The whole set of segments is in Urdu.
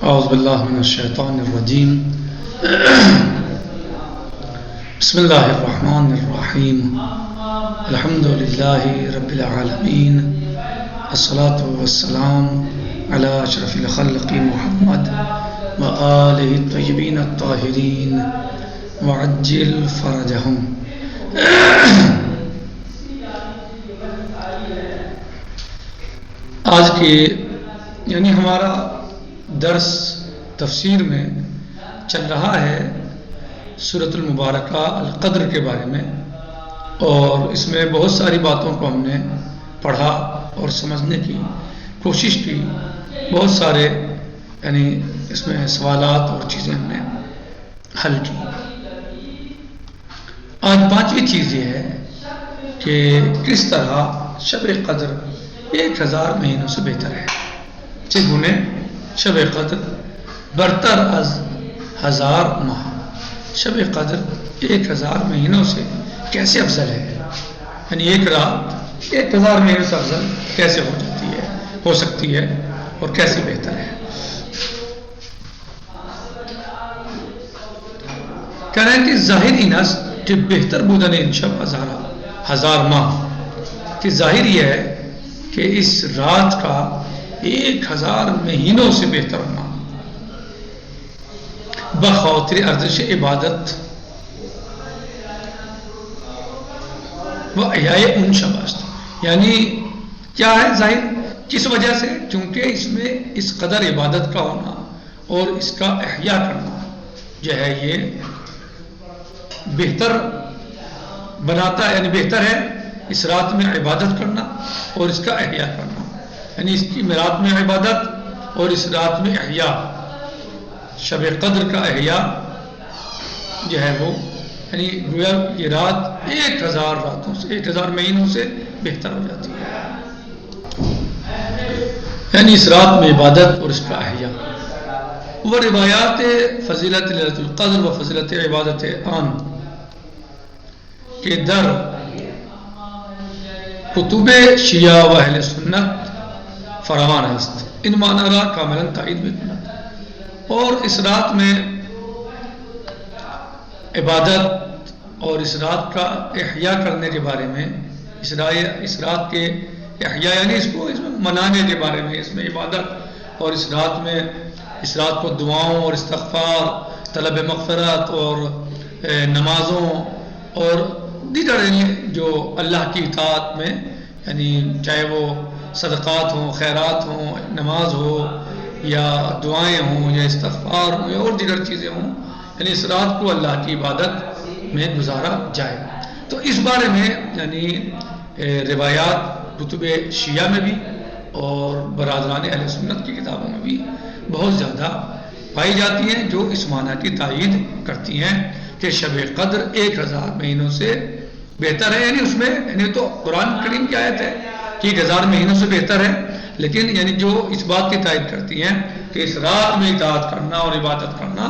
اعوذ باللہ من الشیطان الرجیم بسم اللہ الرحمن الرحیم الحمد للہ رب العالمین الصلاة والسلام علی اشرف الخلق محمد وآلہ الطیبین الطاہرین وعجل فرجہم۔ آج کے ہمارا درس تفسیر میں چل رہا ہے سورۃ المبارکہ القدر کے بارے میں، اور اس میں بہت ساری باتوں کو ہم نے پڑھا اور سمجھنے کی کوشش کی، بہت سارے اس میں سوالات اور چیزیں ہم نے حل کی۔ آج پانچویں چیز یہ ہے کہ کس طرح شب قدر 1000 مہینوں سے بہتر ہے، چگونے شب قدر برتر از 1000 ماہ، شب قدر 1000 مہینوں سے کیسے افضل ہے، ایک رات 1000 مہینوں سے افضل کیسے ہو سکتی ہے اور کیسے بہتر ہے۔ کہہ رہے ہیں کہ ظاہر اینس کہ بہتر بودن ان شب 1000 ماہ، کہ ظاہر یہ ہے کہ اس رات کا 1000 مہینوں سے بہتر ہونا بخاطر ارزش عبادت و احیاء ان شباست، کیا ہے ظاہر کس وجہ سے؟ چونکہ اس میں اس قدر عبادت کا ہونا اور اس کا احیاء کرنا جو ہے یہ بہتر بناتا ہے، بہتر ہے اس رات میں عبادت کرنا اور اس کا احیاء کرنا، اس کی رات میں عبادت اور اس رات میں احیاء، شب قدر کا احیاء جو ہے وہ گویا یہ رات 1000 راتوں سے 1000 مہینوں سے بہتر ہو جاتی ہے، اس رات میں عبادت اور اس کا احیاء۔ وہ روایات فضیلت لیلۃ القدر و فضیلت عبادت عام کے در کتب شیعہ و اہل سنت فراوان است، ان معنی را کاملا تائید بکند، اور اس رات میں عبادت اور اس رات کا احیاء کرنے کے بارے میں، اس رات کے احیاء اس میں منانے کے بارے میں، اس میں عبادت اور اس رات کو دعاؤں اور استغفار، طلب مغفرت اور نمازوں اور دیگر جو اللہ کی اطاعت میں چاہے وہ صدقات ہوں، خیرات ہوں، نماز ہو یا دعائیں ہوں یا استغفار ہوں یا اور دیگر چیزیں ہوں، اس رات کو اللہ کی عبادت میں گزارا جائے۔ تو اس بارے میں روایات کتب شیعہ میں بھی اور برادران اہل سنت کی کتابوں میں بھی بہت زیادہ پائی جاتی ہیں جو اس معنی کی تائید کرتی ہیں کہ شب قدر 1000 مہینوں سے بہتر ہے، اس میں تو قرآن کریم کی آیت ہے کہ 1000 مہینوں سے بہتر ہے، لیکن جو اس بات کی تائید کرتی ہیں کہ اس رات میں اطاعت کرنا اور عبادت کرنا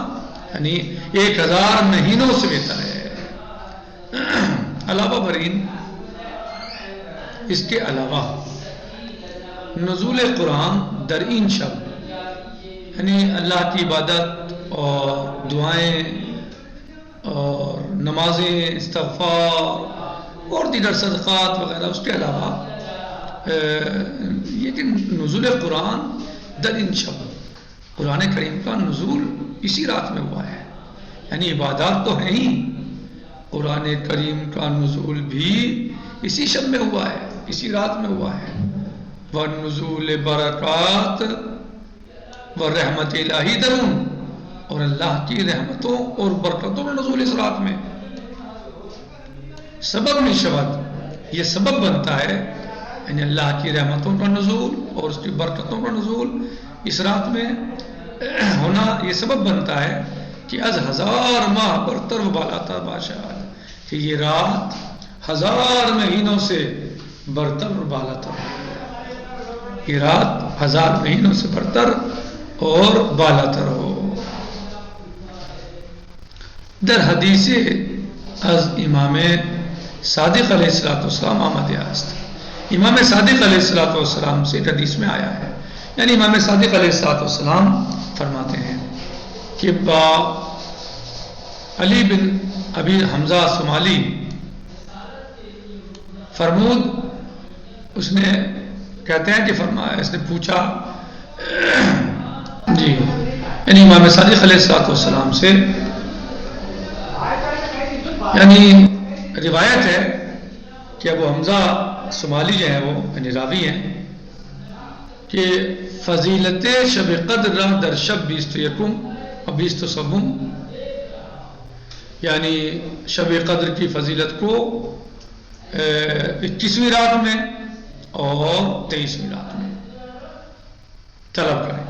1000 مہینوں سے بہتر ہے۔ علاوہ برین اس کے علاوہ نزول قرآن در این شب، اللہ کی عبادت اور دعائیں اور نمازیں، استغفار اور دیگر صدقات وغیرہ، اس کے علاوہ یہ کہ نزول قرآن در این شب، قرآن کریم کا نزول اسی رات میں ہوا ہے، عبادات تو ہیں ہی، قرآن کریم کا نزول بھی اسی شب میں ہوا ہے، اسی رات میں ہوا ہے۔ وَالنُّزُولِ برکات وَالرحمتِ الہی درون، اور اللہ کی رحمتوں اور برکتوں کا نزول اس رات میں، سبب میں شبد، یہ سبب بنتا ہے اللہ کی رحمتوں کا نزول اور اس کی برکتوں کا نزول اس رات میں ہونا، یہ سبب بنتا ہے کہ از 1000 ماہ برتر و بالاتر باشد، کہ یہ رات 1000 مہینوں سے برتر و بالاتر، یہ رات 1000 مہینوں سے برتر اور بالاتر ہو۔ در حدیث از امام صادق علیہ السلام آمد است، امام صادق علیہ السلام سے ایک حدیث میں آیا ہے، امام صادق علیہ السلام فرماتے ہیں کہ علی بن ابی حمزہ صومالی فرمود، اس نے کہتے ہیں کہ فرمایا، اس نے پوچھا جی یعنی امام صادق علیہ السلام سے، یعنی روایت ہے کہ ابو حمزہ صومالی جو ہیں وہ یعنی راوی ہیں کہ فضیلت شب قدر در شب 20 یکم اور 20 سوم، یعنی شب قدر کی فضیلت کو 21ویں رات میں اور 23ویں رات میں طلب کریں،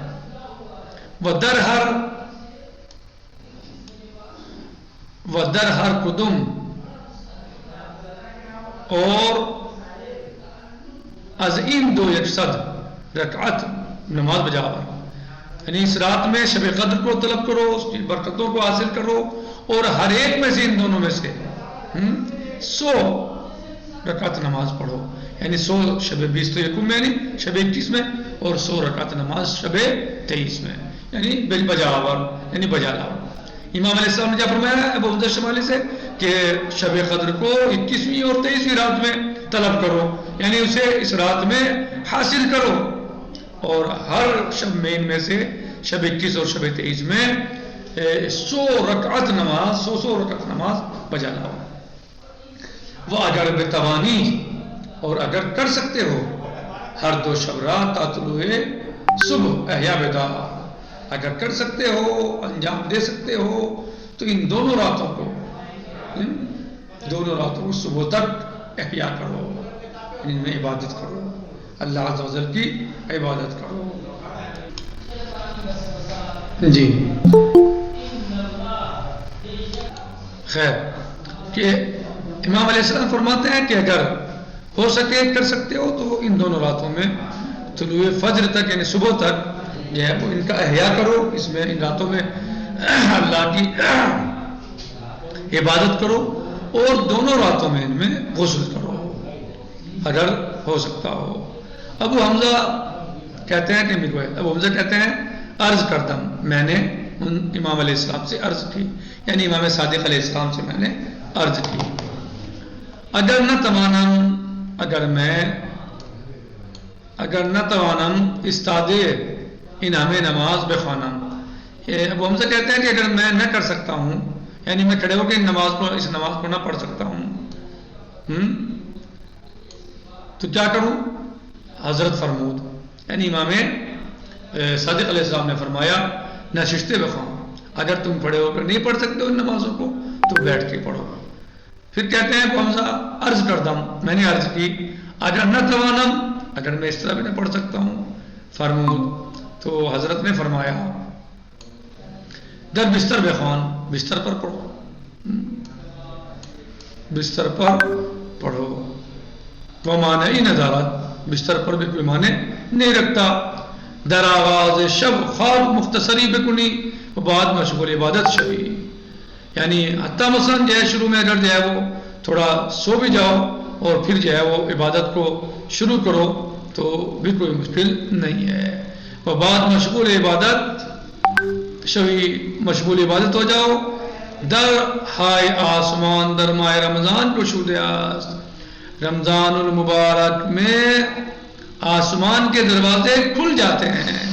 در ہر قدم، اور از این 200 رکعت نماز بجاور، یعنی اس رات میں شب قدر کو طلب کرو، اس کی برکتوں کو حاصل کرو، اور ہر ایک میں سے ان دونوں میں سے 100 رکعت نماز پڑھو، یعنی 100 شب 20 یکم میں، یعنی شب 21 میں، اور 100 رکعت نماز شب 23 میں، یعنی بجاور یعنی بجا لاؤ۔ امام علیہ السلام نے کیا فرمایا ابو حمزہ صومالی سے کہ شب قدر کو 21ویں اور 23ویں رات میں طلب کرو، یعنی اسے اس رات میں حاصل کرو، اور ہر شب میں ان میں سے شب 21 اور شب 23 میں 100 رکعت نماز 100 رکعت نماز بجا لاؤ۔ وہ اگر بتوانی، اور اگر کر سکتے ہو، ہر 2 شب رات تا طلوع صبح احیا بدا، اگر کر سکتے ہو، انجام دے سکتے ہو، تو ان دونوں راتوں کو صبح تک احیا کرو، ان میں عبادت کرو، اللہ عز و جل کی عبادت کرو۔ جی خیر، کہ امام علیہ السلام فرماتے ہیں کہ اگر ہو سکے کر سکتے ہو تو ان دونوں راتوں میں طلوع فجر تک یعنی صبح تک جو ہے وہ ان کا احیا کرو، اس میں ان راتوں میں اللہ کی عبادت کرو، اور دونوں راتوں میں ان میں غسل کرو اگر ہو سکتا ہو۔ ابو حمزہ کہتے ہیں کہ ابو حمزہ کہتے ہیں عرض کردم، میں نے ان امام علیہ السلام سے عرض کی، یعنی امام صادق علیہ السلام سے میں نے عرض کی، اگر نہ توانم استاد انعام نماز بخوانم۔ ابو حمزہ کہتے ہیں کہ اگر میں نہ کر سکتا ہوں، یعنی میں کھڑے ہو کے اس نماز کو نہ پڑھ سکتا ہوں تو کیا کروں؟ حضرت فرمود، یعنی امام صادق علیہ السلام نے فرمایا نشست بخوان، اگر تم کھڑے ہو کر نہیں پڑھ سکتے ان نمازوں کو تو بیٹھ کے پڑھو۔ پھر کہتے ہیں ابو حمزہ عرض کردم، میں نے عرض کی، اگر نہ توانم، اگر میں اس طرح بھی نہ پڑھ سکتا ہوں، فرمود، تو حضرت نے فرمایا در بستر بخوان، بستر پر پڑھو، بستر پر پڑھو۔ وہ معنی ندارت، بستر پر بھی کوئی معنی نہیں رکھتا۔ در آغاز شب خواب مختصری بکنی و بعد مشغول عبادت شبی، یعنی حتیٰ مثلا جو ہے شروع میں اگر جو ہے وہ تھوڑا سو بھی جاؤ اور پھر جو ہے وہ عبادت کو شروع کرو تو بھی کوئی مشکل نہیں ہے۔ و بعد مشغول عبادت شبی، مشغول عبادت ہو جاؤ۔ در ہائے آسمان در ماہ رمضان کو شود است، رمضان المبارک میں آسمان کے دروازے کھل جاتے ہیں۔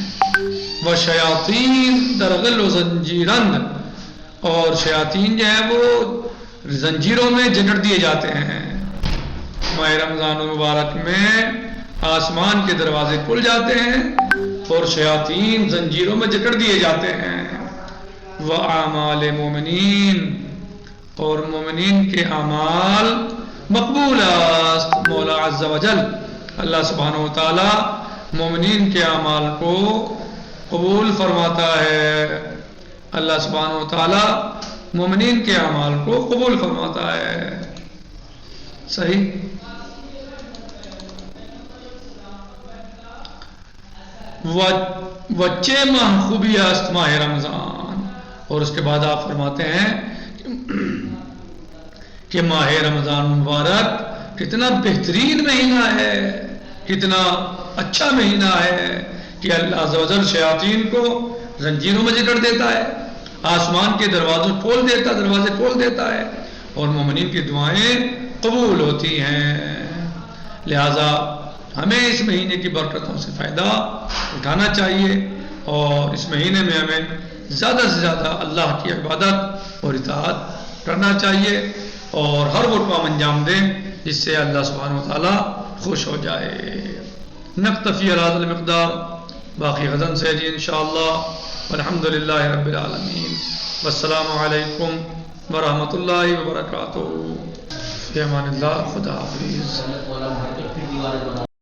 وہ شیاطین در غل و زنجیرند، اور شیاطین جو ہیں وہ زنجیروں میں جکڑ دیے جاتے ہیں۔ ماہ رمضان المبارک میں آسمان کے دروازے کھل جاتے ہیں اور شیاطین زنجیروں میں جکڑ دیے جاتے ہیں۔ وَأَعْمَالِ مومنین، اور مومنین کے اعمال مقبول است۔ مولا عز و جل اللہ سبحانہ و تعالی مومنین کے اعمال کو قبول فرماتا ہے، اللہ سبحانہ و تعالی مومنین کے اعمال کو قبول فرماتا ہے۔ صحیح؟ وچے ماہ خوبی است ماہ رمضان، اور اس کے بعد آپ فرماتے ہیں کہ ماہ رمضان مبارک کتنا بہترین مہینہ ہے، کتنا اچھا مہینہ ہے کہ اللہ عز و جل شیاطین کو زنجیروں میں جکڑ دیتا ہے، آسمان کے دروازے کھول دیتا ہے، اور مومنین کی دعائیں قبول ہوتی ہیں۔ لہذا ہمیں اس مہینے کی برکتوں سے فائدہ اٹھانا چاہیے، اور اس مہینے میں ہمیں زیادہ سے زیادہ اللہ کی عبادت اور اطاعت کرنا چاہیے، اور ہر وہ کام انجام دیں جس سے اللہ سبحانہ و تعالیٰ خوش ہو جائے۔ نکتفی علی ھذا المقدار، باقی غزن سے جی انشاءاللہ، والحمدللہ رب العالمین، والسلام علیکم ورحمۃ اللہ وبرکاتہ۔ فی امان اللہ، خدا حافظ۔